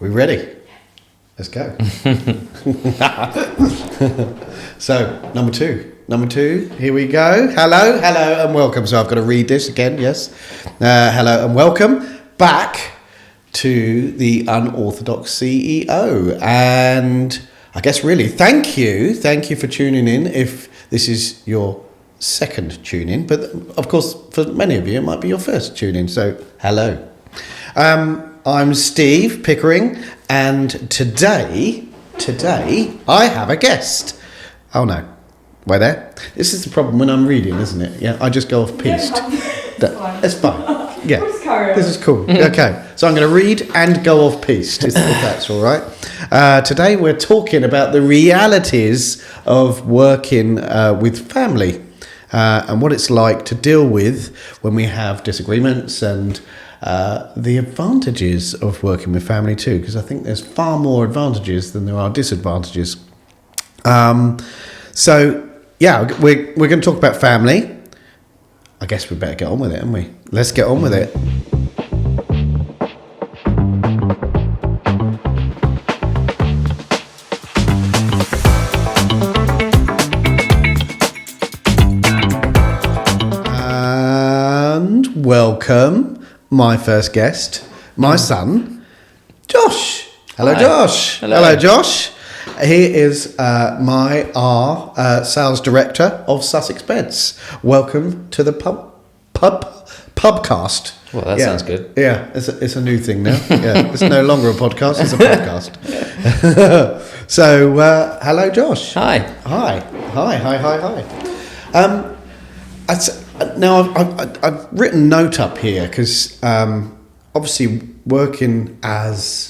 We ready? Let's go. So, number two, here we go. Hello, and welcome. So I've got to read this again, yes. Hello and welcome back to the Unorthodox CEO. And I guess really, thank you for tuning in if this is your second tune in. But of course, for many of you, it might be your first tune in. So, hello. I'm Steve Pickering, and today I have a guest. Oh no, wait there. This is the problem when I'm reading, isn't it? Yeah, I just go off piste. It's fine. Yeah, this is cool. Okay, so I'm going to read and go off piste, if that's all right. Today we're talking about the realities of working with family and what it's like to deal with when we have disagreements and the advantages of working with family too, because I think there's far more advantages than there are disadvantages. So yeah, we're going to talk about family. I guess we better get on with it, haven't we? Let's get on with it. And welcome my first guest, my son, Josh. Hello, Hi. Josh. Hello. Josh. He is our sales director of Sussex Beds. Welcome to the pubcast. Well, that sounds good. Yeah, it's a new thing now. Yeah, it's no longer a podcast; it's a podcast. So, hello, Josh. Hi. Hi. Now, I've written note up here because obviously working as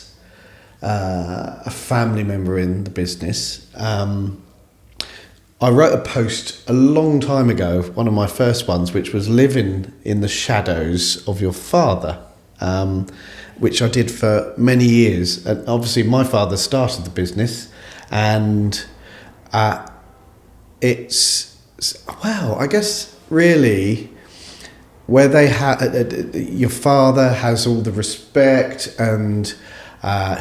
a family member in the business, I wrote a post a long time ago, one of my first ones, which was living in the shadows of your father, which I did for many years. And obviously my father started the business, and it's, well, I guess really where they your father has all the respect, and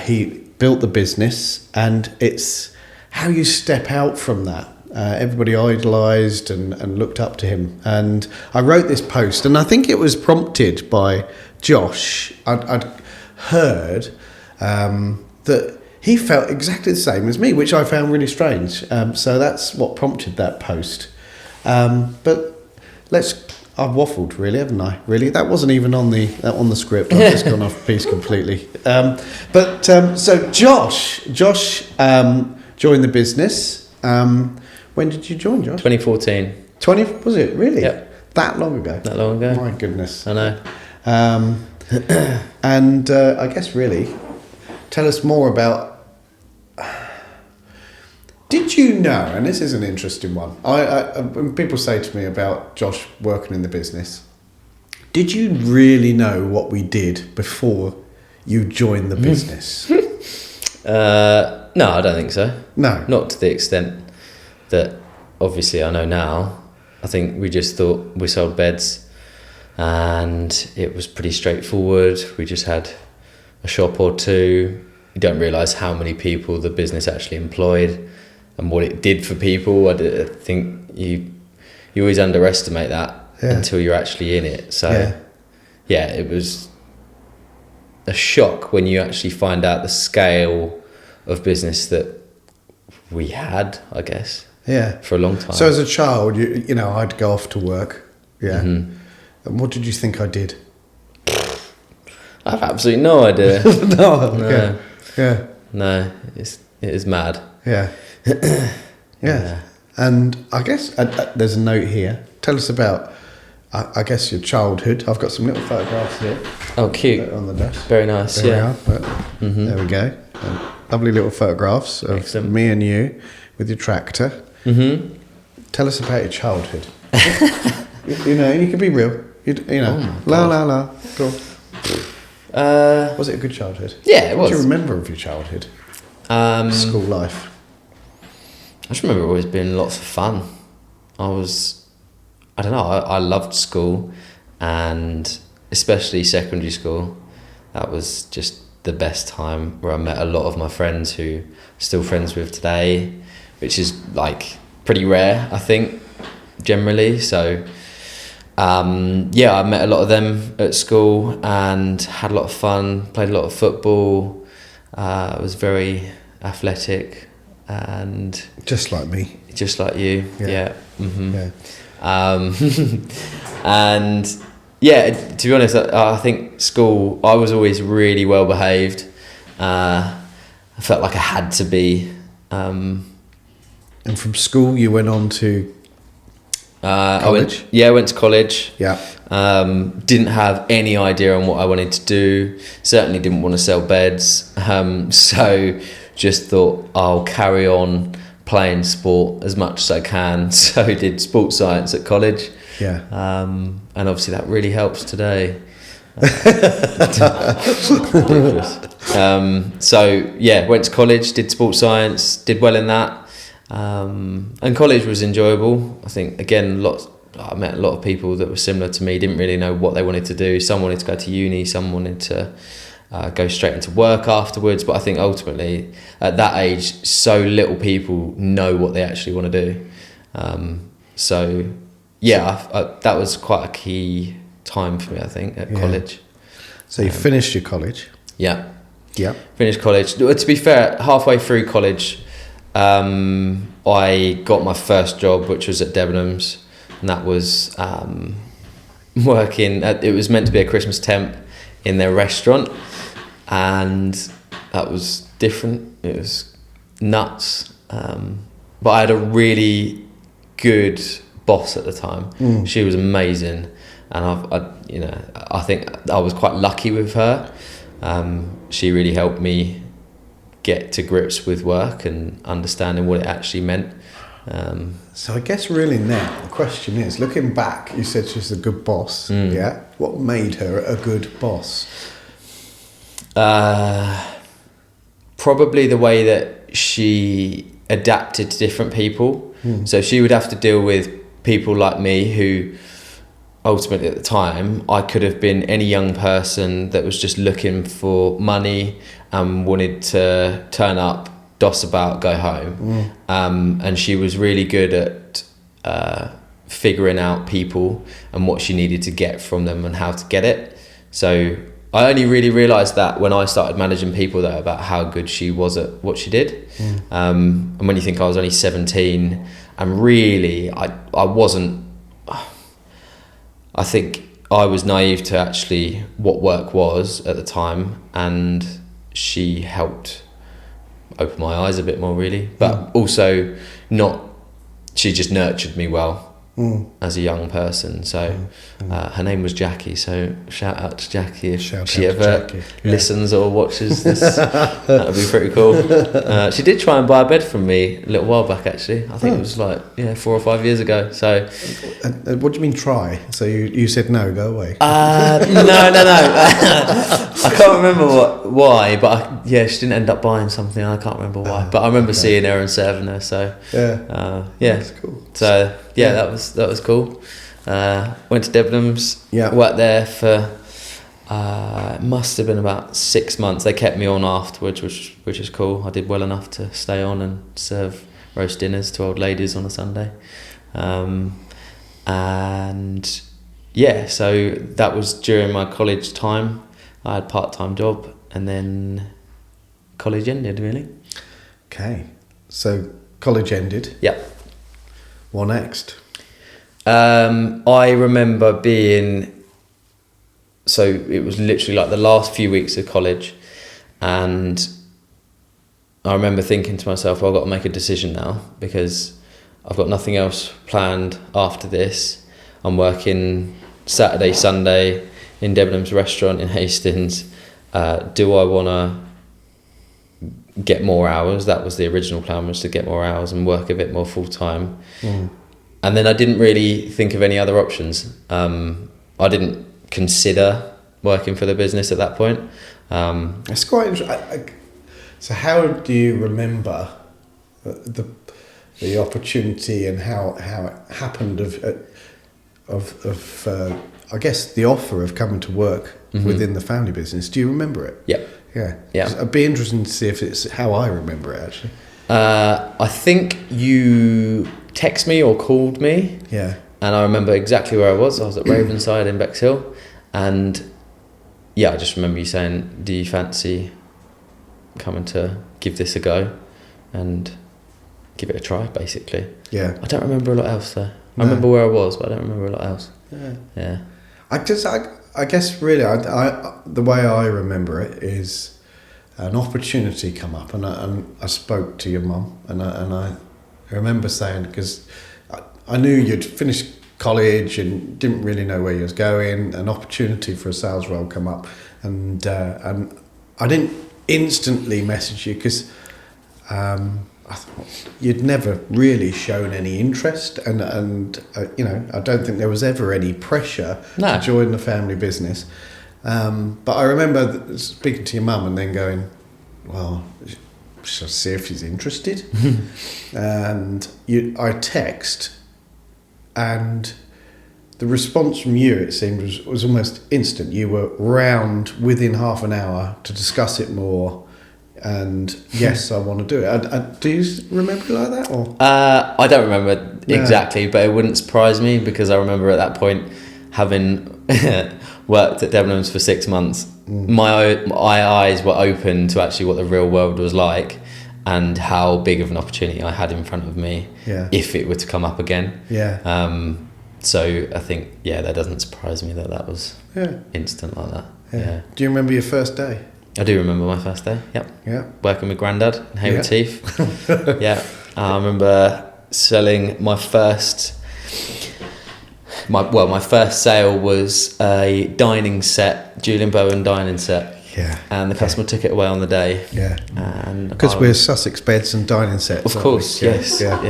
he built the business, and it's how you step out from that. Everybody idolised and looked up to him. And I wrote this post, and I think it was prompted by Josh. I'd heard that he felt exactly the same as me, which I found really strange. So that's what prompted that post. But I've waffled, really, haven't I? Really, that wasn't even on the script. I've just gone off piece completely. So Josh joined the business. When did you join, Josh? 2014. 20, was it really? Yep. That long ago. That long ago. My goodness. I know. And I guess really, tell us more about. Did you know, and this is an interesting one, when people say to me about Josh working in the business, did you really know what we did before you joined the business? No, I don't think so. No. Not to the extent that obviously I know now. I think we just thought we sold beds and it was pretty straightforward. We just had a shop or two. You don't realise how many people the business actually employed and what it did for people. I think you always underestimate that until you're actually in it. So yeah, it was a shock when you actually find out the scale of business that we had, I guess. Yeah. For a long time. So as a child, you know, I'd go off to work. Yeah. Mm-hmm. And what did you think I did? I have absolutely no idea. No. Yeah. No, it is mad. Yeah. Yeah. And I guess there's a note here. Tell us about, I guess, your childhood. I've got some little photographs here. Oh, cute. On the desk. Very nice, There we are. There we go. Lovely little photographs of Excellent. me and you with your tractor. Mm-hmm. Tell us about your childhood. you know, you can be real. You know, Oh la. Go on. Was it a good childhood? Yeah, it was. What do you remember of your childhood? School life. I just remember always being lots of fun. I loved school, and especially secondary school. That was just the best time, where I met a lot of my friends who I'm still friends with today, which is like pretty rare, I think, generally. So I met a lot of them at school and had a lot of fun, played a lot of football. I was very athletic and Just like me. just like you. Yeah. Yeah. Yeah. And yeah, to be honest, I think school, I was always really well behaved. I felt like I had to be. And from school, you went on to college? I went to college. Yeah. Didn't have any idea on what I wanted to do. Certainly didn't want to sell beds. So just thought I'll carry on playing sport as much as I can. So did sports science at college. Yeah. And obviously that really helps today. So yeah, went to college, did sports science, did well in that. And college was enjoyable. I think again, I met a lot of people that were similar to me, didn't really know what they wanted to do. Some wanted to go to uni, some wanted to go straight into work afterwards. But I think ultimately at that age, so little people know what they actually want to do. That was quite a key time for me, I think, at college. So you finished your college? Yeah. Yeah. Finished college. To be fair, halfway through college, I got my first job, which was at Debenhams, and that was working it was meant to be a Christmas temp in their restaurant, and that was different. It was nuts, but I had a really good boss at the time. She was amazing, and I think I was quite lucky with her. She really helped me get to grips with work and understanding what it actually meant. So I guess really now the question is, looking back, you said she's a good boss. Yeah. What made her a good boss? Probably the way that she adapted to different people. So she would have to deal with people like me who ultimately at the time I could have been any young person that was just looking for money and wanted to turn up, doss about, go home. And she was really good at figuring out people and what she needed to get from them and how to get it. So I only really realised that when I started managing people, though, about how good she was at what she did. And when you think I was only 17, and really I wasn't, I think I was naive to actually what work was at the time, and she helped open my eyes a bit more, really. But also she just nurtured me well as a young person. So her name was Jackie, so shout out to Jackie if she ever listens or watches this. That would be pretty cool. She did try and buy a bed from me a little while back, actually. I think it was 4 or 5 years ago. So what do you mean try? So you said no, go away. no. I can't remember why, but she didn't end up buying something. I can't remember why, but I remember seeing her and serving her. So that's cool. So that was cool. Went to Debenhams. Yeah. Worked there for it must have been about 6 months. They kept me on afterwards, which is cool. I did well enough to stay on and serve roast dinners to old ladies on a Sunday. So that was during my college time. I had a part-time job, and then college ended, really. Okay, so college ended. Yeah. What next? I remember so it was literally like the last few weeks of college, and I remember thinking to myself, well, I've got to make a decision now, because I've got nothing else planned after this. I'm working Saturday, Sunday in Debenhams restaurant in Hastings. Do I want to get more hours? That was the original plan, was to get more hours and work a bit more full time. And then I didn't really think of any other options. I didn't consider working for the business at that point. It's quite interesting. So how do you remember the opportunity and how it happened of I guess the offer of coming to work within the family business? Do you remember it? Yeah. Yeah. Yeah. It'd be interesting to see if it's how I remember it, actually. I think you text me or called me, Yeah. and I remember exactly where I was. I was at Ravenside in Bexhill, and yeah, I just remember you saying, "Do you fancy coming to give this a go and give it a try?" Basically, Yeah. I don't remember a lot else though. No. I remember where I was, but I don't remember a lot else. Yeah. Yeah, I guess really, the way I remember it is an opportunity come up, and I spoke to your mum, and I remember saying, because I knew you'd finished college and didn't really know where you was going, an opportunity for a sales role come up, and I didn't instantly message you because I thought you'd never really shown any interest, and you know, I don't think there was ever any pressure No. to join the family business. But I remember speaking to your mum and then going, well, shall I see if she's interested? And I text, and the response from you, it seemed, was almost instant. You were round within half an hour to discuss it more, and yes, I want to do it. Do you remember it like that? Or I don't remember No. exactly, but it wouldn't surprise me because I remember at that point having worked at Debenhams for 6 months. My eyes were open to actually what the real world was like and how big of an opportunity I had in front of me Yeah. if it were to come up again. Yeah. So I think, that doesn't surprise me that was Yeah. instant like that. Yeah. Yeah. Do you remember your first day? I do remember my first day. Yep. Yeah. Working with Grandad in Hayward Yeah. Heath. Yeah. I remember selling my first sale was a dining set, Julian Bowen dining set, Yeah. and the customer took it away on the day. Yeah. And Because we're Sussex beds and dining sets. of aren't course, we? yes, Yeah.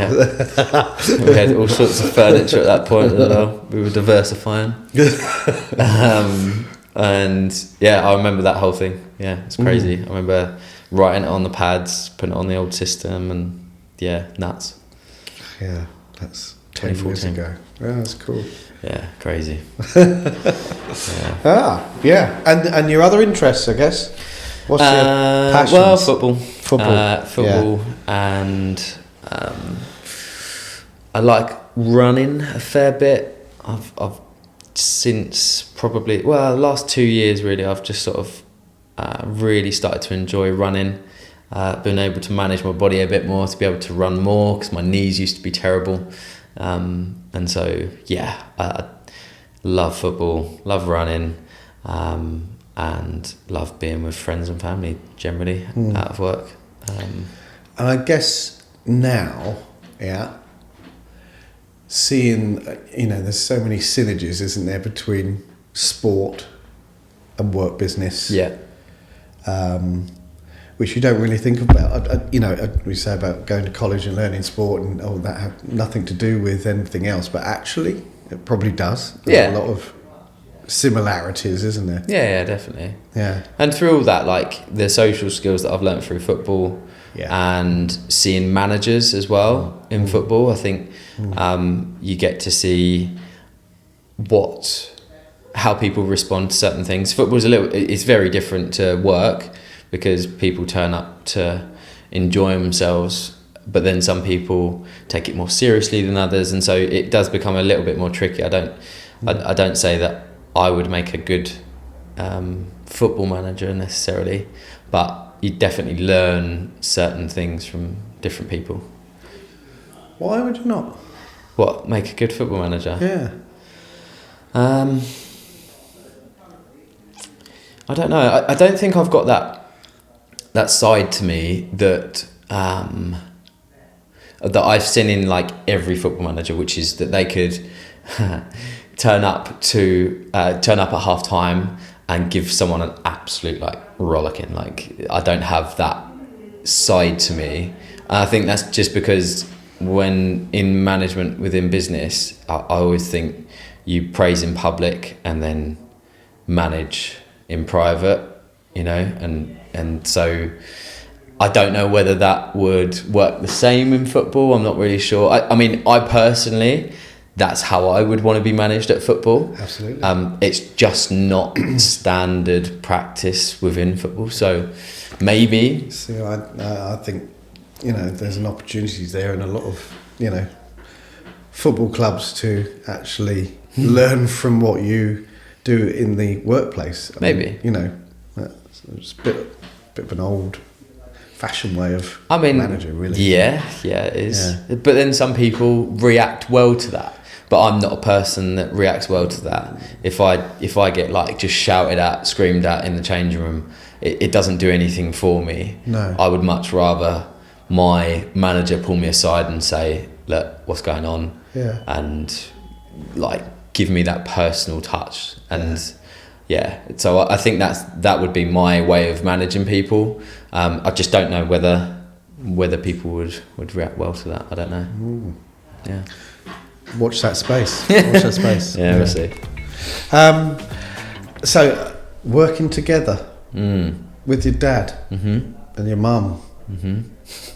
we had all sorts of furniture at that point as well. We were diversifying, and I remember that whole thing. Yeah, it's crazy. I remember writing it on the pads, putting it on the old system, and nuts. Yeah. That's 10 years 2014. ago. Yeah, that's cool. Yeah, crazy. Yeah. And your other interests, I guess. What's your passions? Well, football. Football. Football, and I like running a fair bit. I've since probably the last 2 years really. I've just sort of really started to enjoy running. Been able to manage my body a bit more to be able to run more because my knees used to be terrible. And so, I love football, love running, and love being with friends and family generally out of work. And I guess now, seeing, there's so many synergies, isn't there, between sport and work business. Yeah. Which you don't really think about. We say about going to college and learning sport and that had nothing to do with anything else, but actually it probably does. There's a lot of similarities, isn't there? Yeah, definitely. Yeah. And through all that, like the social skills that I've learnt through football and seeing managers as well in football, I think you get to see how people respond to certain things. Football's it's very different to work because people turn up to enjoy themselves, but then some people take it more seriously than others, and so it does become a little bit more tricky. I don't say that I would make a good football manager necessarily, but you definitely learn certain things from different people. Why would you not? What, make a good football manager? Yeah. I don't know. I don't think I've got that side to me that I've seen in like every football manager, which is that they could turn up at half time and give someone an absolute like rollicking. Like I don't have that side to me. I think that's just because when in management within business, I always think you praise in public and then manage in private, and so I don't know whether that would work the same in football. I'm not really sure. I mean, I personally that's how I would want to be managed at football. Absolutely. It's just not standard practice within football. So maybe. So I think, there's an opportunity there in a lot of, football clubs to actually learn from what you do in the workplace. Maybe. It's a bit of an old-fashioned way of managing, really. Yeah, it is. Yeah. But then some people react well to that. But I'm not a person that reacts well to that. If I get like just shouted at, screamed at in the changing room, it doesn't do anything for me. No. I would much rather my manager pull me aside and say, look, what's going on? Yeah. And like give me that personal touch. And so I think that would be my way of managing people. I just don't know whether people would react well to that. I don't know. Ooh. Yeah. Watch that space. Watch that space. Yeah, we'll see. So, working together with your dad and your mum,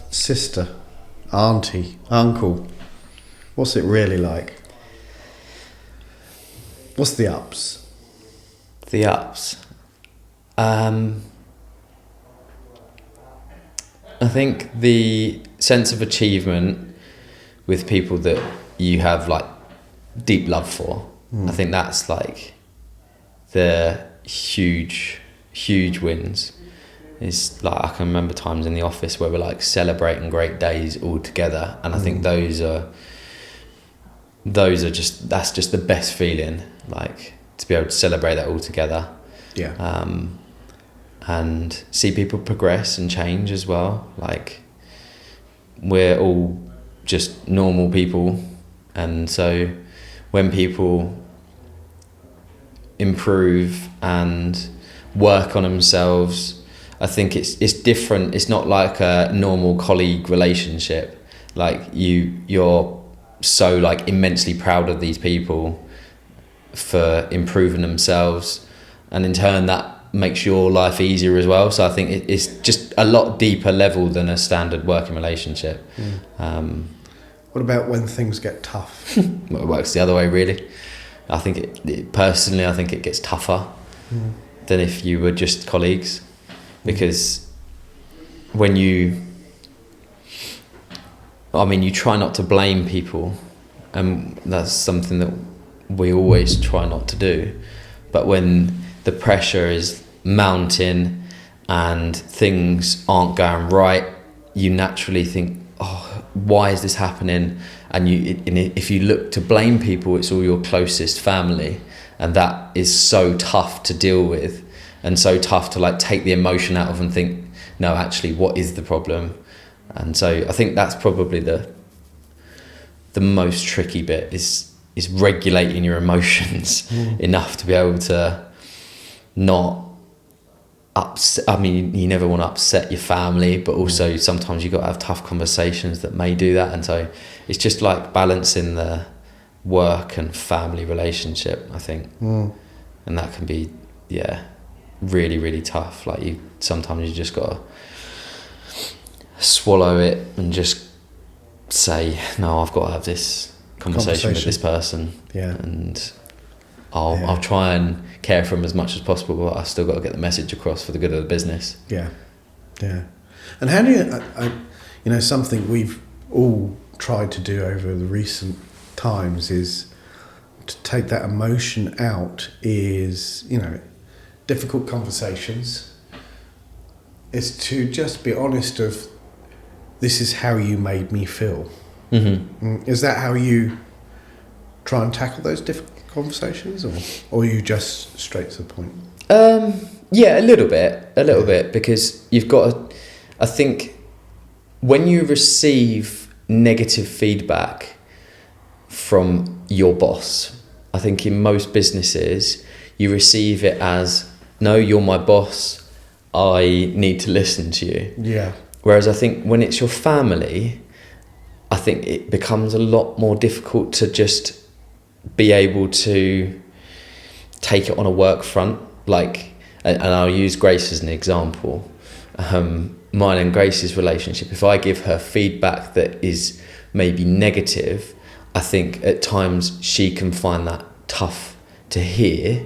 sister, auntie, uncle, what's it really like? What's the ups? The ups. I think the sense of achievement with people that you have like deep love for. I think that's like the huge wins. Is like I can remember times in the office where we're like celebrating great days all together, and I think those are just that's just the best feeling, like to be able to celebrate that all together. Yeah. And see people progress and change as well. Like we're all just normal people, and so when people improve and work on themselves, I think it's different. It's not like a normal colleague relationship. Like you're so like immensely proud of these people for improving themselves, and in turn that makes your life easier as well. So I think it's just a lot deeper level than a standard working relationship. What about when things get tough? Well, it works the other way, really. I think personally, I think it gets tougher than if you were just colleagues, because when you try not to blame people, and that's something that we always try not to do. But when the pressure is mounting and things aren't going right, you naturally think, oh, why is this happening? And if you look to blame people, it's all your closest family, and that is so tough to deal with, and so tough to like take the emotion out of and think, no, actually, what is the problem? And so I think that's probably the most tricky bit is regulating your emotions enough to be able to not upset. I mean, you never want to upset your family, but also sometimes you've got to have tough conversations that may do that. And so it's just like balancing the work and family relationship, I think. And that can be, really, really tough. Like sometimes you just got to swallow it and just say, no, I've got to have this conversation with this person. Yeah. And I'll try and care for them as much as possible, but I've still got to get the message across for the good of the business. Yeah. And how do you, something we've all tried to do over the recent times is to take that emotion out is, difficult conversations. Is to just be honest of, this is how you made me feel. Is that how you try and tackle those difficult conversations, or are you just straight to the point? Yeah, a little bit, because you've got to, I think when you receive negative feedback from your boss, I think in most businesses you receive it as, no, you're my boss, I need to listen to you. Yeah. Whereas I think when it's your family, I think it becomes a lot more difficult to just be able to take it on a work front. Like, and I'll use Grace as an example. Mine and Grace's relationship, if I give her feedback that is maybe negative, I think at times she can find that tough to hear.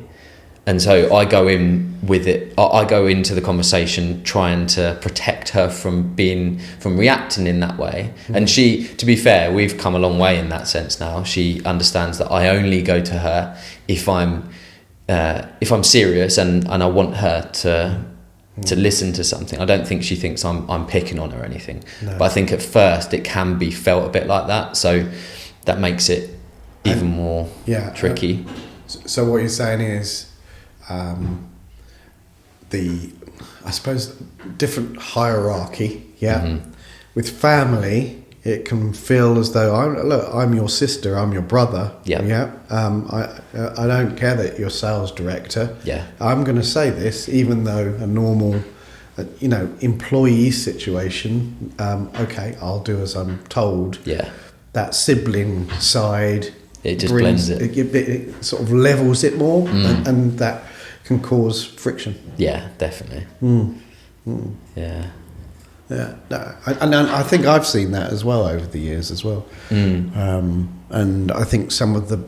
And so I go in with it. I go into the conversation trying to protect her from reacting in that way. And she, to be fair, we've come a long way in that sense now. She understands that I only go to her if I'm serious and I want her to listen to something. I don't think she thinks I'm picking on her or anything. No. But I think at first it can be felt a bit like that. So that makes it even more tricky. So what you're saying is, I suppose, different hierarchy, With family, it can feel as though I'm your sister, I'm your brother, I don't care that you're sales director. I'm going to say this, even though a normal, employee situation, okay, I'll do as I'm told. That sibling side, it just blends it. It sort of levels it more, and that can cause friction. Yeah, definitely. Yeah. Yeah, no, and I think I've seen that as well over the years as well. And I think some of the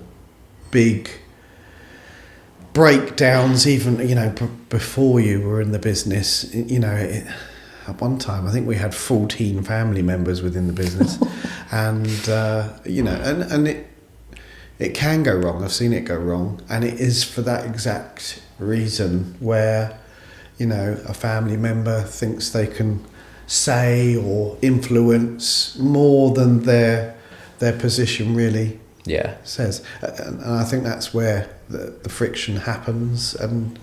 big breakdowns, even before you were in the business, at one time I think we had 14 family members within the business, and and it can go wrong. I've seen it go wrong, and it is for that exact reason where a family member thinks they can say or influence more than their position really says, and I think that's where the friction happens and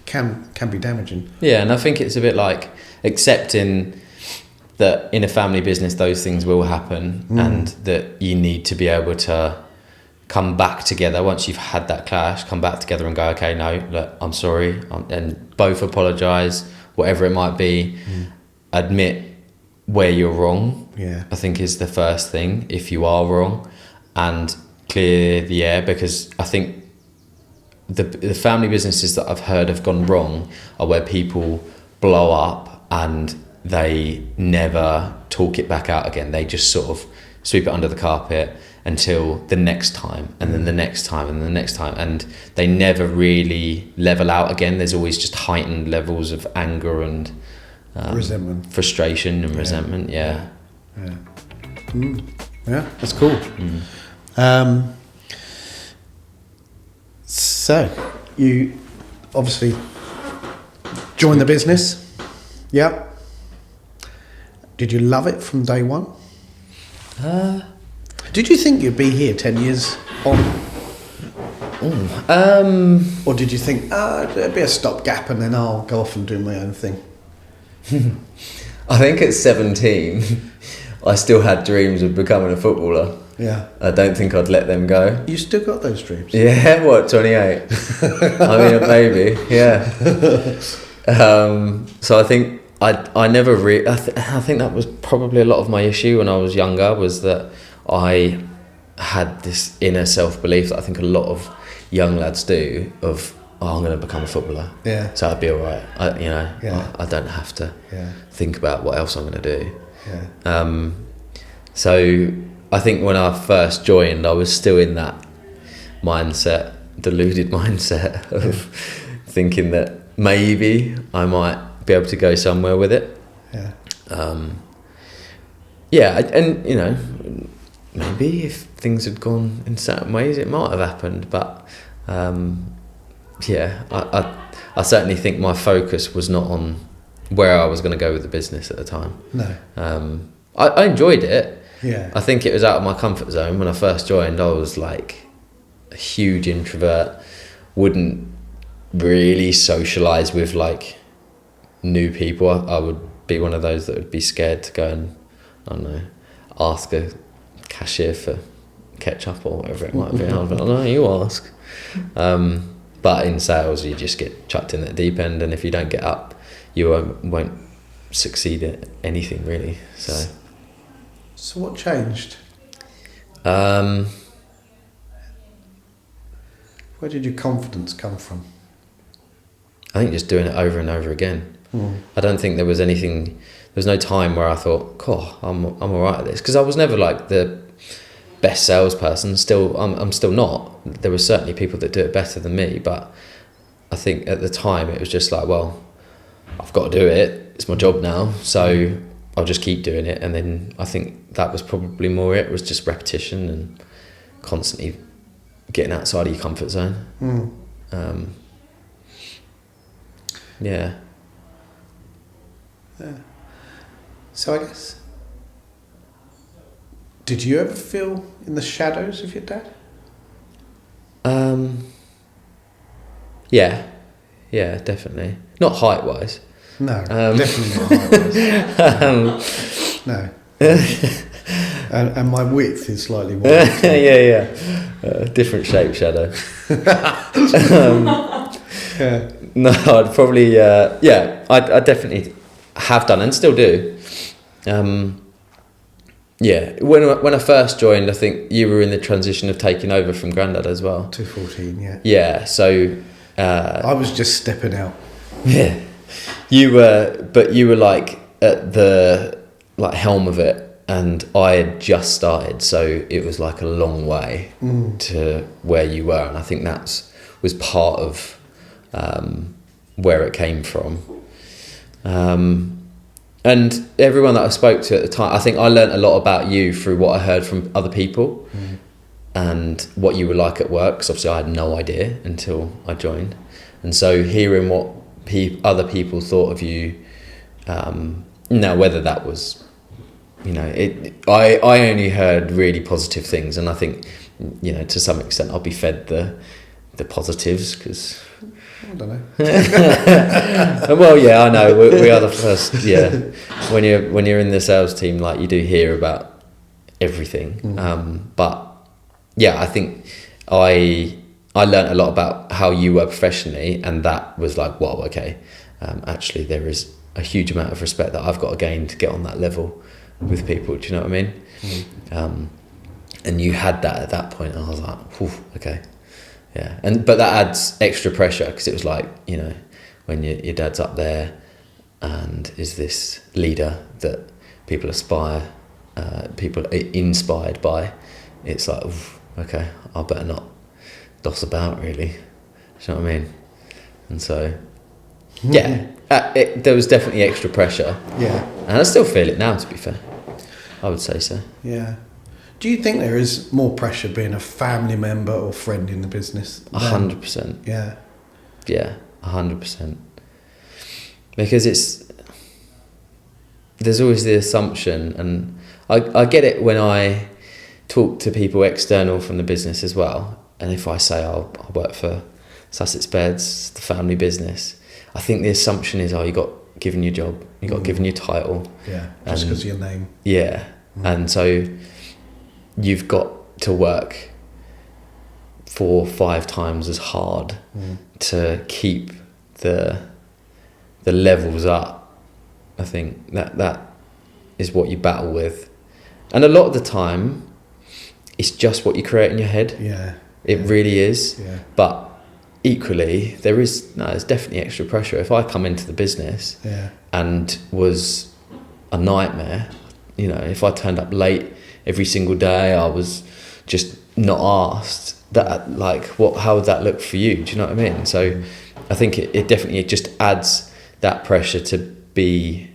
can be damaging. And I think it's a bit like accepting that in a family business those things will happen, and that you need to be able to come back together once you've had that clash, come back together and go, okay, no, look, I'm sorry, and both apologise, whatever it might be. Admit where you're wrong, I think is the first thing, if you are wrong, and clear the air, because I think the family businesses that I've heard have gone wrong are where people blow up and they never talk it back out again. They just sort of sweep it under the carpet until the next time, and then the next time, and the next time, and they never really level out again. There's always just heightened levels of anger and resentment, frustration and resentment. Yeah, that's cool. So you obviously joined the business. Did you love it from day one? Did you think you'd be here 10 years on? Or did you think, there'd be a stopgap and then I'll go off and do my own thing? I think at 17, I still had dreams of becoming a footballer. I don't think I'd let them go. You still got those dreams? Yeah, what, 28? I mean, a baby, so I think I never really... I think that was probably a lot of my issue when I was younger, was that I had this inner self-belief that I think a lot of young lads do of, I'm going to become a footballer. So I'd be all right. I don't have to think about what else I'm going to do. So I think when I first joined, I was still in that mindset, deluded mindset of thinking that maybe I might be able to go somewhere with it. And maybe if things had gone in certain ways, it might have happened. But I certainly think my focus was not on where I was going to go with the business at the time. I enjoyed it. I think it was out of my comfort zone. When I first joined, I was like a huge introvert, wouldn't really socialise with like new people. I would be one of those that would be scared to go and, I don't know, ask a cashier for ketchup or whatever it might be. I'd be like, no, you ask. But in sales, you just get chucked in at the deep end, and if you don't get up, you won't succeed at anything really. So what changed? Where did your confidence come from? I think just doing it over and over again. I don't think there was anything. There was no time where I thought, "Oh, I'm all right at this," because I was never like the best salesperson. Still, I'm still not. There were certainly people that do it better than me, but I think at the time it was just like, well, I've got to do it. It's my job now, so I'll just keep doing it. And then I think that was probably more it. It was just repetition and constantly getting outside of your comfort zone. Yeah. So I guess, did you ever feel in the shadows of your dad? Yeah, definitely. Not height-wise. No, definitely not height-wise. No. And my width is slightly wider. Yeah. Different shape shadow. Yeah. No, I'd probably, I definitely have done and still do. When I first joined, I think you were in the transition of taking over from Grandad as well. 214, yeah. Yeah, so... I was just stepping out. Yeah. You were like at the helm of it, and I had just started, so it was like a long way to where you were, and I think that was part of where it came from. And everyone that I spoke to at the time, I think I learnt a lot about you through what I heard from other people and what you were like at work, because obviously I had no idea until I joined. And so hearing what other people thought of you, now whether that was, I only heard really positive things, and I think, to some extent I'll be fed the positives, because... I don't know. Well, yeah, I know. We are the first. Yeah, when you're in the sales team, like, you do hear about everything. But yeah, I think I learned a lot about how you were professionally, and that was like, wow, okay. Actually, there is a huge amount of respect that I've got to gain to get on that level with people. Do you know what I mean? And you had that at that point, and I was like, whew, okay. Yeah, but that adds extra pressure, because it was like, when your dad's up there and is this leader that people people are inspired by, it's like, okay, I better not doss about, really. Do you know what I mean? And so, yeah, there was definitely extra pressure. Yeah. And I still feel it now, to be fair. I would say so. Yeah. Do you think there is more pressure being a family member or friend in the business? 100%. Yeah. Yeah, 100%. Because there's always the assumption, and I get it when I talk to people external from the business as well, and if I say, I work for Sussex Beds, the family business, I think the assumption is, you got given your job, you got given your title. Yeah, just because of your name. Yeah, and so... you've got to work 4 or 5 times as hard to keep the levels up. I think that is what you battle with, and a lot of the time it's just what you create in your head. Yeah, it really is. Yeah. But equally, there's definitely extra pressure. If I come into the business and was a nightmare, if I turned up late every single day, I was just not asked that, how would that look for you? Do you know what I mean? So I think it definitely just adds that pressure to be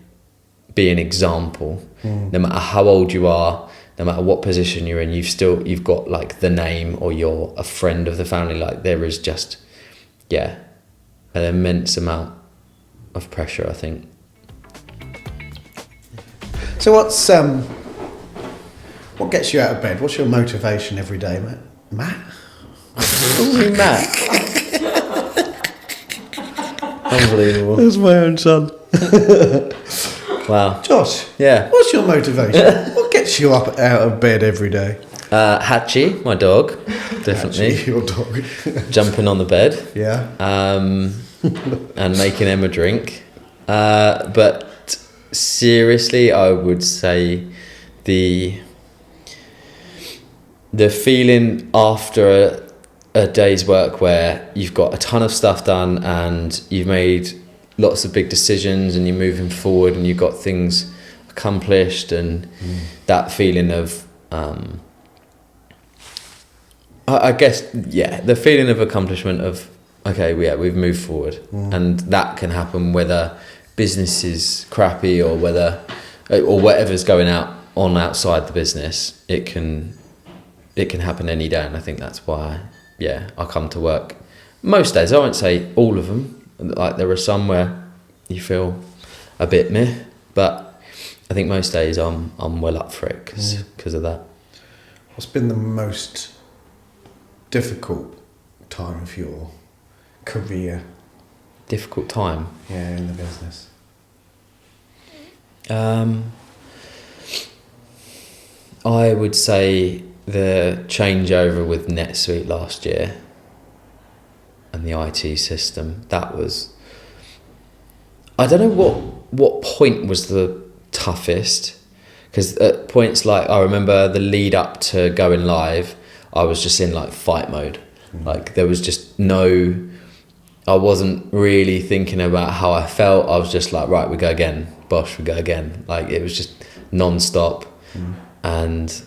an example. No matter how old you are, no matter what position you're in, you've got the name, or you're a friend of the family. There is just, an immense amount of pressure, I think. So what gets you out of bed? What's your motivation every day, Matt? Matt? Matt? Unbelievable. That's my own son. Wow. Josh. Yeah. What's your motivation? What gets you up out of bed every day? Hatchie, my dog, definitely. Hatchie, your dog. Jumping on the bed. Yeah. And making Emma drink. But seriously, I would say the feeling after a day's work where you've got a ton of stuff done and you've made lots of big decisions and you're moving forward and you've got things accomplished, and that feeling of I guess, yeah, the feeling of accomplishment of, okay, we've moved forward. And that can happen whether business is crappy or whatever's going on outside the business. It can happen any day, and I think that's why, I come to work most days. I won't say all of them. Like, there are some where you feel a bit meh, but I think most days I'm well up for it because of that. What's been the most difficult time of your career? Difficult time? Yeah, in the business. I would say the changeover with NetSuite last year and the IT system. That was, I don't know what point was the toughest, because at points, like, I remember the lead up to going live, I was just in like fight mode. Like, there was just I wasn't really thinking about how I felt. I was just like, right, we go again, bosh, we go again. Like, it was just non-stop. And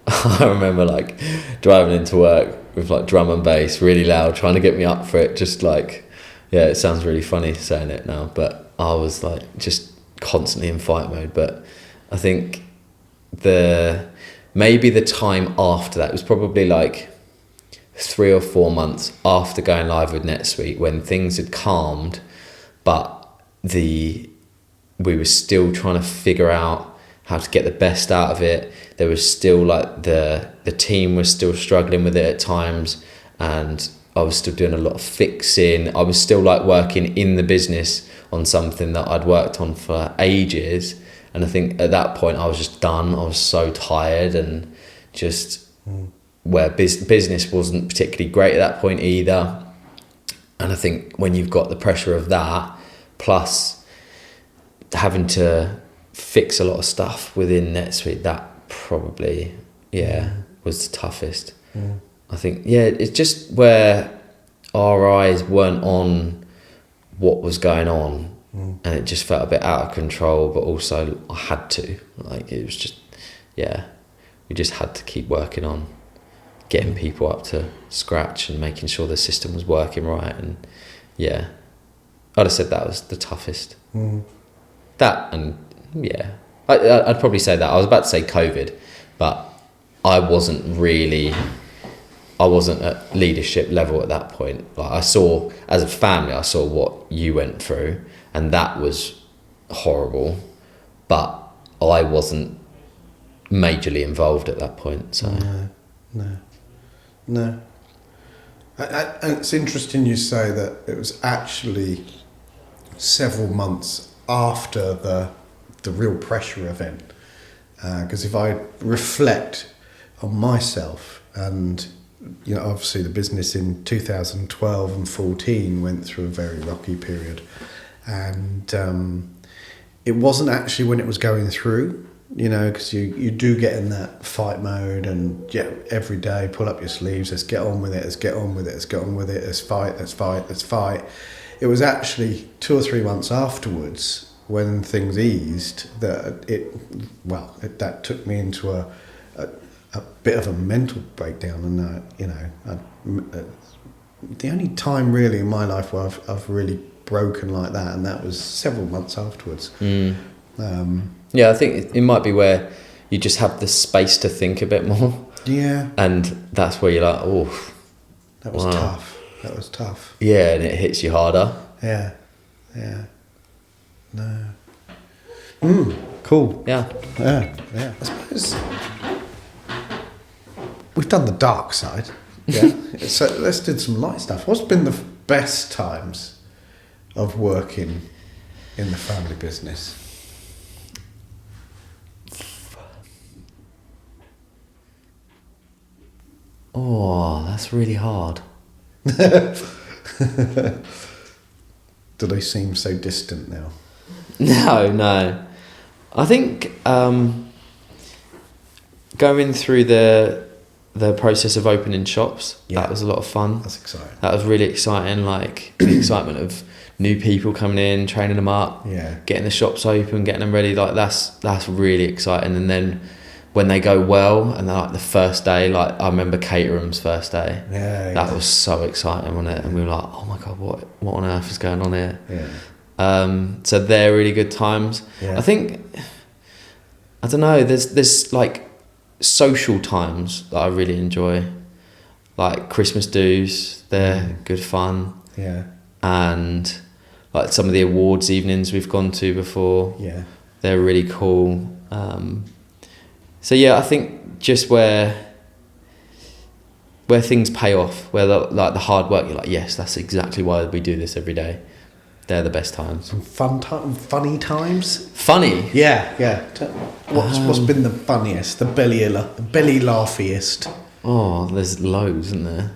I remember like driving into work with like drum and bass really loud, trying to get me up for it. Just like, it sounds really funny saying it now, but I was like just constantly in fight mode. But I think maybe the time after that was probably like 3 or 4 months after going live with NetSuite, when things had calmed, but we were still trying to figure out how to get the best out of it. There was still like the team was still struggling with it at times, and I was still doing a lot of fixing. I was still like working in the business on something that I'd worked on for ages, and I think at that point I was just done. I was so tired, and just where business wasn't particularly great at that point either. And I think when you've got the pressure of that, plus having to fix a lot of stuff within NetSuite, that probably was the toughest. I think it's just where our eyes weren't on what was going on, and it just felt a bit out of control, but also I had to, like, it was just we just had to keep working on getting people up to scratch and making sure the system was working right. And I'd have said that was the toughest. That, and I'd probably say that. I was about to say COVID, but I wasn't at leadership level at that point. Like, I saw, as a family, I saw what you went through, and that was horrible, but I wasn't majorly involved at that point. So no. And it's interesting you say that it was actually several months after the real pressure event, because if I reflect on myself, and obviously the business in 2012 and 14 went through a very rocky period, and it wasn't actually when it was going through, because you do get in that fight mode, and every day pull up your sleeves, let's get on with it, let's get on with it, let's get on with it, let's fight. It was actually 2 or 3 months afterwards, when things eased, that that took me into a bit of a mental breakdown. And the only time really in my life where I've really broken like that, and that was several months afterwards. I think it might be where you just have the space to think a bit more. And that's where you're like, oh, that was tough. That was tough. Yeah, and it hits you harder. Yeah. No. Cool. Yeah. I suppose we've done the dark side. Yeah. So let's do some light stuff. What's been the best times of working in the family business? Oh, that's really hard. Do they seem so distant now? No. I think going through the process of opening shops, that was a lot of fun. That's exciting. That was really exciting, like the excitement of new people coming in, training them up, getting the shops open, getting them ready. Like that's really exciting. And then when they go well, and they're like the first day, like I remember Caterham's first day. Yeah, That was so exciting, wasn't it? And we were like, oh my God, what on earth is going on here? Yeah. So they're really good times. Yeah. I think, I don't know, there's like social times that I really enjoy. Like Christmas dues, they're good fun. Yeah. And like some of the awards evenings we've gone to before, Yeah. they're really cool. So yeah, I think just where things pay off, where the hard work, you're like, yes, that's exactly why we do this every day. They're the best times. Some funny times. Funny. Yeah, yeah. What's been the funniest, the belly laughiest? Oh, there's loads, isn't there?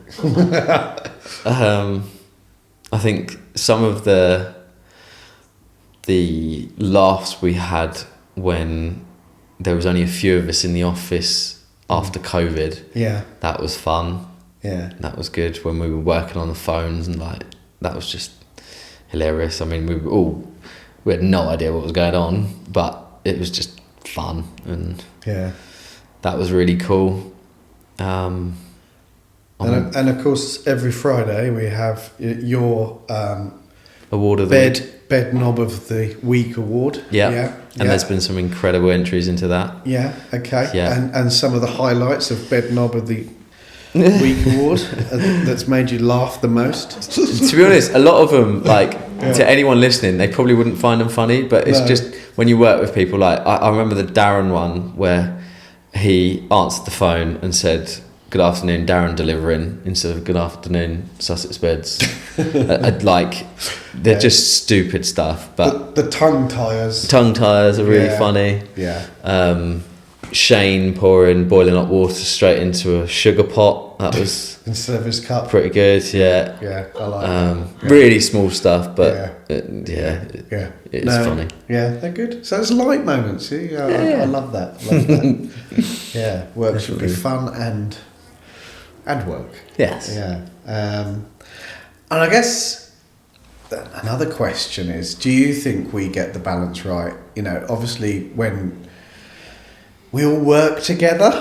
I think some of the laughs we had when there was only a few of us in the office after COVID. Yeah. That was fun. Yeah. That was good when we were working on the phones, and like that was just hilarious. I mean, we had no idea what was going on, but it was just fun, and yeah, that was really cool. And of course, every Friday we have your award of the week. Bed Knob of the Week award. Yeah. And there's been some incredible entries into that. Yeah, okay. Yeah. And some of the highlights of Bed Knob of the Week award that's made you laugh the most. To be honest, a lot of them, like, to anyone listening, they probably wouldn't find them funny, but it's just when you work with people, like, I remember the Darren one where he answered the phone and said, "Good afternoon, Darren delivering," instead of "Good afternoon, Sussex Beds." Like, they're just stupid stuff, but the tongue tires. Tongue tires are really funny. Yeah. Shane pouring boiling hot water straight into a sugar pot. That was instead of his cup. pretty good. Yeah. Yeah, I like that. Really small stuff, but it's funny. Yeah, they're good. So it's light moments. Yeah, I love that. Yeah, work should be fun and work. Yes. Yeah. And I guess another question is, do you think we get the balance right? You know, obviously when we all work together,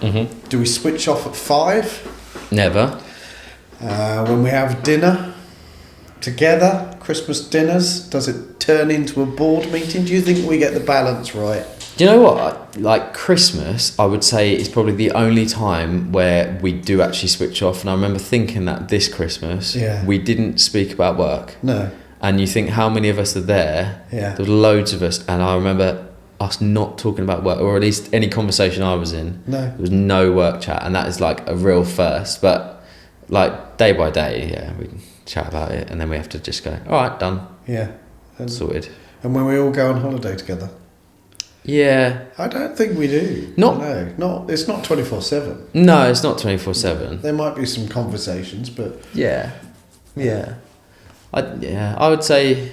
do we switch off at 5? Never. When we have dinner together, Christmas dinners, does it turn into a board meeting? Do you think we get the balance right? Do you know what? Like Christmas, I would say is probably the only time where we do actually switch off. And I remember thinking that this Christmas, we didn't speak about work. No. And you think how many of us are there? Yeah. There were loads of us, and I remember us not talking about work, or at least any conversation I was in. No. There was no work chat, and that is like a real first. But like day by day, we chat about it, and then we have to just go, all right, done. Yeah. Sorted. And when we all go on holiday together? Yeah. I don't think we do. No, it's not 24/7. No, it's not 24/7. There might be some conversations, but Yeah. I would say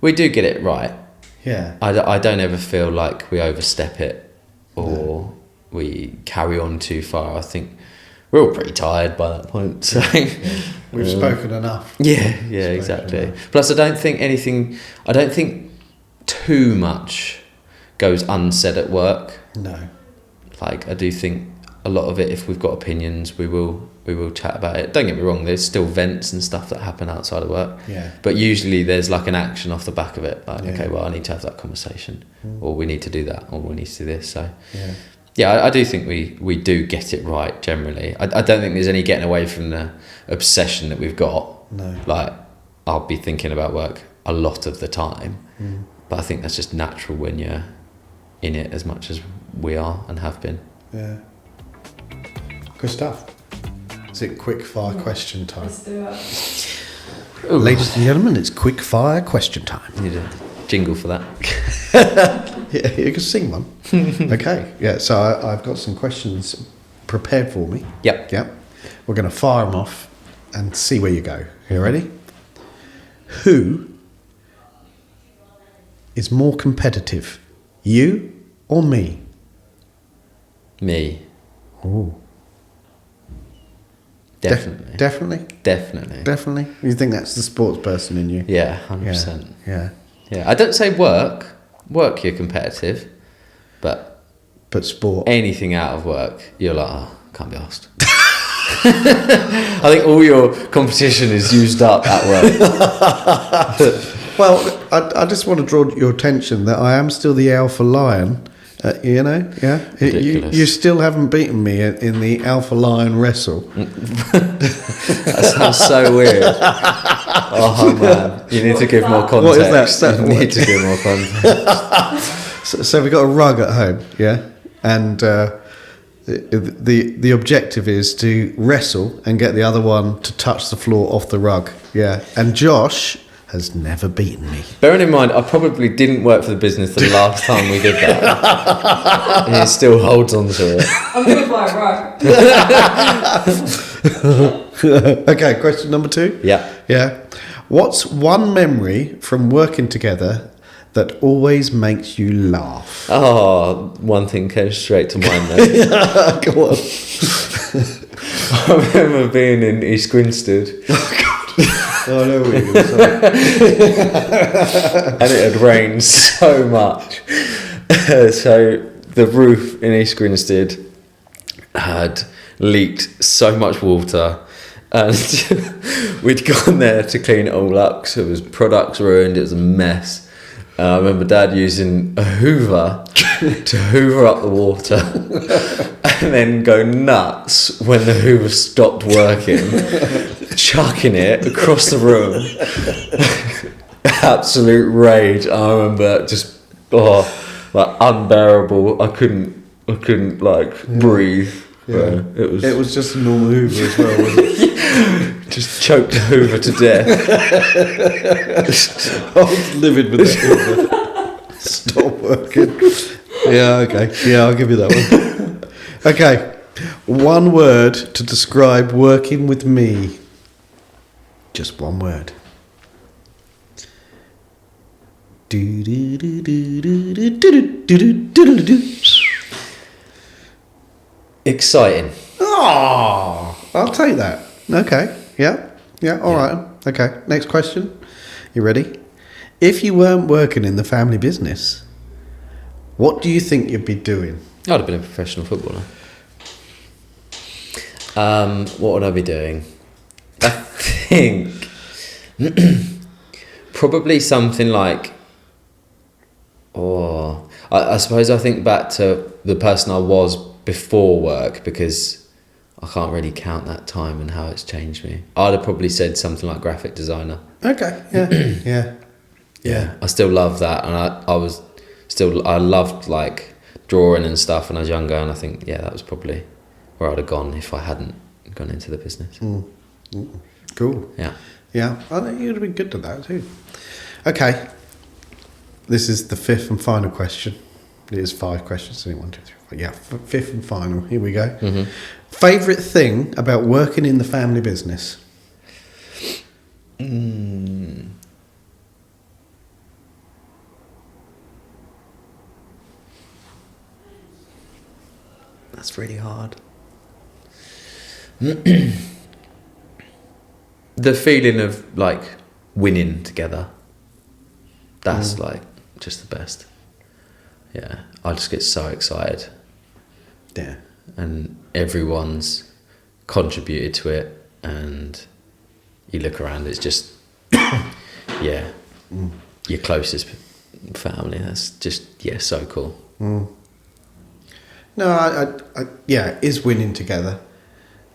we do get it right. yeah. I don't ever feel like we overstep it or we carry on too far. I think we're all pretty tired by that point. So We've spoken enough. Yeah, exactly. enough. Plus, I don't think too much goes unsaid at work. No. Like, I do think a lot of it, if we've got opinions, we will chat about it. Don't get me wrong, there's still vents and stuff that happen outside of work. Yeah. But usually there's like an action off the back of it. Like, Yeah. okay, well, I need to have that conversation, or we need to do that, or we need to do this. So, Yeah. I do think we do get it right generally. I don't think there's any getting away from the obsession that we've got. No. Like, I'll be thinking about work a lot of the time, but I think that's just natural when you're in it as much as we are and have been. Yeah. Good stuff. Is it quick fire question time? Let's do it. Ladies and gentlemen, it's quick fire question time. Need a jingle for that. Yeah, you can sing one. Okay. Yeah. So I've got some questions prepared for me. Yep. Yep. We're going to fire them off and see where you go. You ready? Who is more competitive, you or me? Me. Oh. Definitely. Definitely. Definitely. You think that's the sports person in you? Yeah, 100%. Yeah. Yeah, I don't say work you're competitive, but But sport. anything out of work, you're like, oh, can't be asked. I think all your competition is used up at work. Well, I just want to draw your attention that I am still the alpha lion. You know, yeah. Ridiculous. You still haven't beaten me in the alpha lion wrestle. That sounds so weird. Oh man, you need to give more context. What is that? You need to give more context. So we got a rug at home, yeah, and the objective is to wrestle and get the other one to touch the floor off the rug, yeah. And Josh has never beaten me. Bearing in mind, I probably didn't work for the business the last time we did that. And he still holds on to it. I'm going to buy a rug. Okay, question number 2. Yeah. Yeah. What's one memory from working together that always makes you laugh? Oh, one thing came straight to mind then. Go on. I remember being in East Grinstead. Oh, no, we were sorry. And it had rained so much. So the roof in East Grinstead had leaked so much water, and we'd gone there to clean it all up because it was products ruined, it was a mess. I remember Dad using a hoover to hoover up the water and then go nuts when the hoover stopped working, chucking it across the room. Absolute rage. I remember just like unbearable. I couldn't like breathe. Yeah. It was just a normal Hoover as well, wasn't it? just choked the Hoover to death. I was livid with that Hoover. Stop working. Yeah, okay. Yeah, I'll give you that one. Okay. One word to describe working with me. Just one word. Exciting. Oh, I'll take that. Okay. Yeah. Yeah. All right. Okay. Next question. You ready? If you weren't working in the family business, what do you think you'd be doing? I'd have been a professional footballer. What would I be doing? I think probably something like, I suppose I think back to the person I was before work, because I can't really count that time and how it's changed me. I'd have probably said something like graphic designer. Okay. Yeah. Yeah. I still love that, and I loved like drawing and stuff when I was younger, and I think that was probably where I'd have gone if I hadn't gone into the business. Cool. Yeah. Yeah, I think you'd have been good at that too. Okay. This is the fifth and final question. It is 5 questions. 1, 2, 3, 4. Yeah, fifth and final. Here we go. Mm-hmm. Favourite thing about working in the family business? That's really hard. The feeling of like winning together. That's like just the best. Yeah, I just get so excited. Yeah. And everyone's contributed to it, and you look around, it's just your closest family. That's just so cool. No, I it is winning together.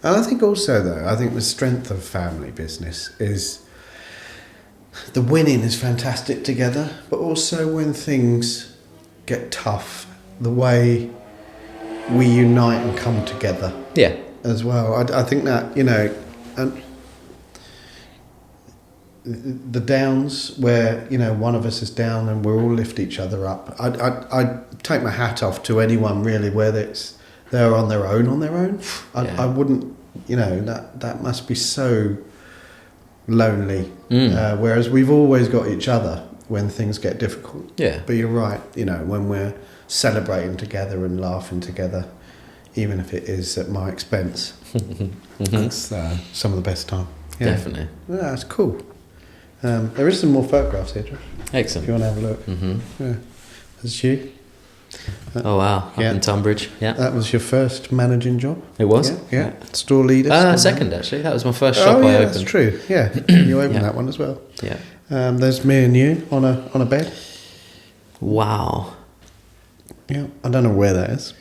And I think also, though, I think the strength of family business is the winning is fantastic together, but also when things get tough, the way we unite and come together as well. I think that, and the downs where, one of us is down and we'll all lift each other up. I take my hat off to anyone really, whether they're on their own. I wouldn't, that must be so lonely. Whereas we've always got each other when things get difficult. Yeah. But you're right, when we're celebrating together and laughing together, even if it is at my expense, that's some of the best time. Yeah. Definitely. Yeah, that's cool. There is some more photographs here, Josh, if Excellent. you want to have a look. Mm-hmm. Yeah. That's you. Oh wow, up Yeah. in Tunbridge. Yeah, That was your first managing job? it was. Yeah. Store leader? store Second actually. That was my first manager? shop Oh, yeah, I that's opened. true. Yeah, you opened Yeah. that one as well. Yeah. There's me and you on a bed. Wow. Yeah, I don't know where that is.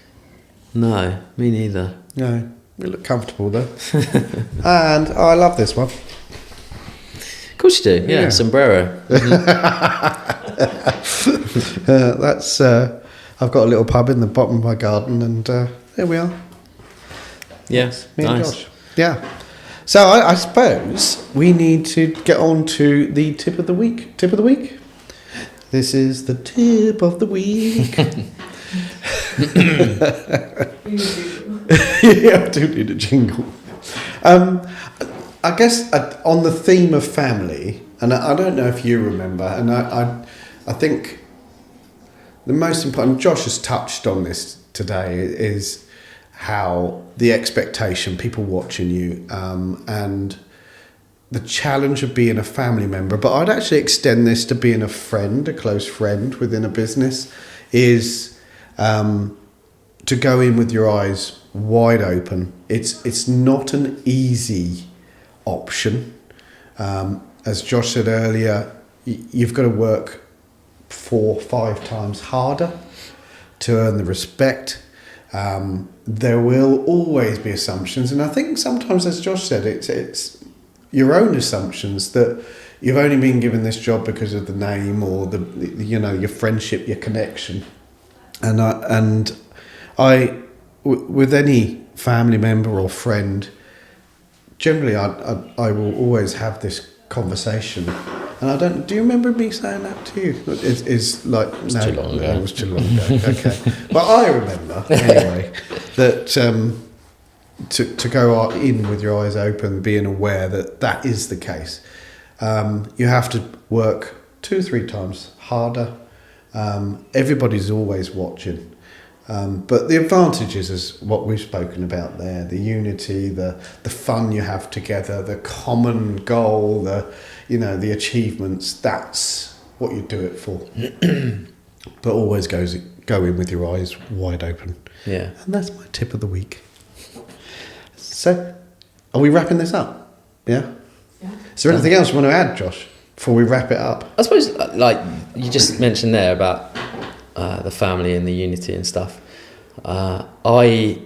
No, me neither. No, we look comfortable though. And I love this one. Of course you do. Yeah, Yeah. sombrero. That's I've got a little pub in the bottom of my garden, and there we are, Yes, me and nice. Josh. Yeah. So I suppose we need to get on to the tip of the week. Tip of the week. This is the tip of the week. Yeah, I do need a jingle. I guess on the theme of family, and I don't know if you remember, and I think the most important, Josh has touched on this today, is how the expectation, people watching you, and the challenge of being a family member, but I'd actually extend this to being a friend, a close friend within a business, is to go in with your eyes wide open. It's not an easy option. As Josh said earlier, you've got to work 4-5 times harder to earn the respect. There will always be assumptions, and I think sometimes, as Josh said, it's your own assumptions that you've only been given this job because of the name or the your friendship, your connection, and I with any family member or friend, generally I will always have this conversation. And I don't. Do you remember me saying that to you? It's like It was too long ago. It was too long ago. Okay, but I remember anyway that to go in with your eyes open, being aware that is the case. You have to work 2-3 times harder. Everybody's always watching. But the advantages is what we've spoken about there: the unity, the fun you have together, the common goal, the achievements. That's what you do it for. But always go in with your eyes wide open. Yeah. And that's my tip of the week. So, are we wrapping this up? Yeah? Is there anything else you want to add, Josh, before we wrap it up? I suppose, like you just mentioned there about the family and the unity and stuff. I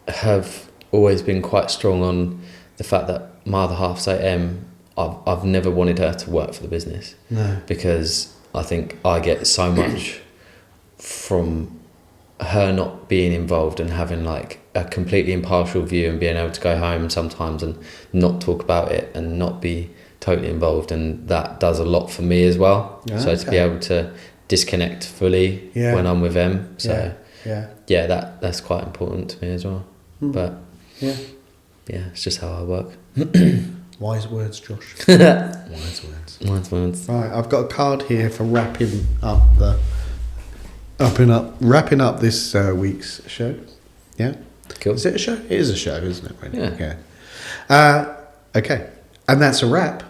have always been quite strong on the fact that my other half, say Em, I've never wanted her to work for the business. No. Because I think I get so much from her not being involved and having like a completely impartial view and being able to go home sometimes and not talk about it and not be totally involved, and that does a lot for me as well. Yeah, so to be okay. able to disconnect fully Yeah. when I'm with Em, so Yeah. that's quite important to me as well. But Yeah. yeah, it's just how I work. Wise words, Josh. Wise words. Nice words. Right, I've got a card here for wrapping up this week's show. Yeah. Cool. Is it a show? It is a show, isn't it? Really? Yeah. Okay. And that's a wrap.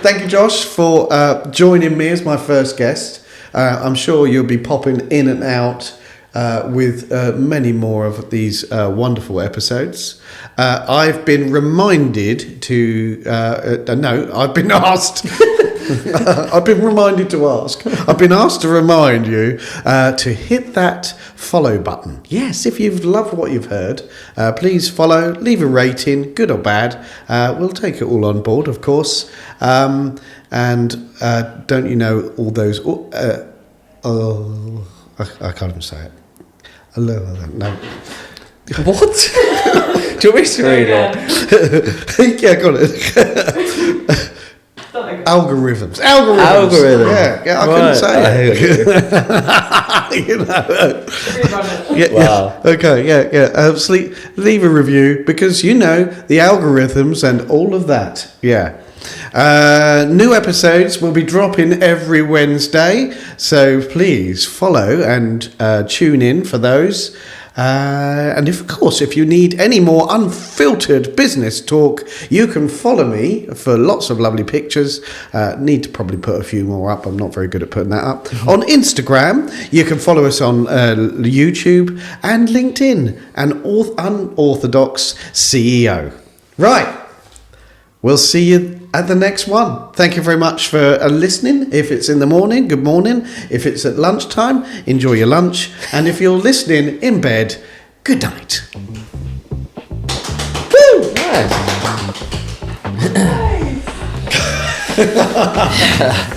Thank you, Josh, for joining me as my first guest. I'm sure you'll be popping in and out with many more of these wonderful episodes. I've been reminded to... I've been asked... I've been reminded to ask. I've been asked to remind you to hit that follow button. Yes, if you've loved what you've heard, please follow, leave a rating, good or bad. We'll take it all on board, of course. And don't you know all those... I can't even say it. No. What? Do you want me to read it? Yeah, got it. Algorithms. Yeah, I couldn't say it. You know. Yeah, Wow. yeah. Okay, yeah. Leave a review because the algorithms and all of that. Yeah. New episodes will be dropping every Wednesday, so please follow and tune in for those. And of course, if you need any more unfiltered business talk, you can follow me for lots of lovely pictures. Need to probably put a few more up. I'm not very good at putting that up. On Instagram, you can follow us on YouTube and LinkedIn, an unorthodox CEO. Right. We'll see you at the next one. Thank you very much for listening. If it's in the morning, good morning. If it's at lunchtime, enjoy your lunch. And if you're listening in bed, good night. Woo! Nice.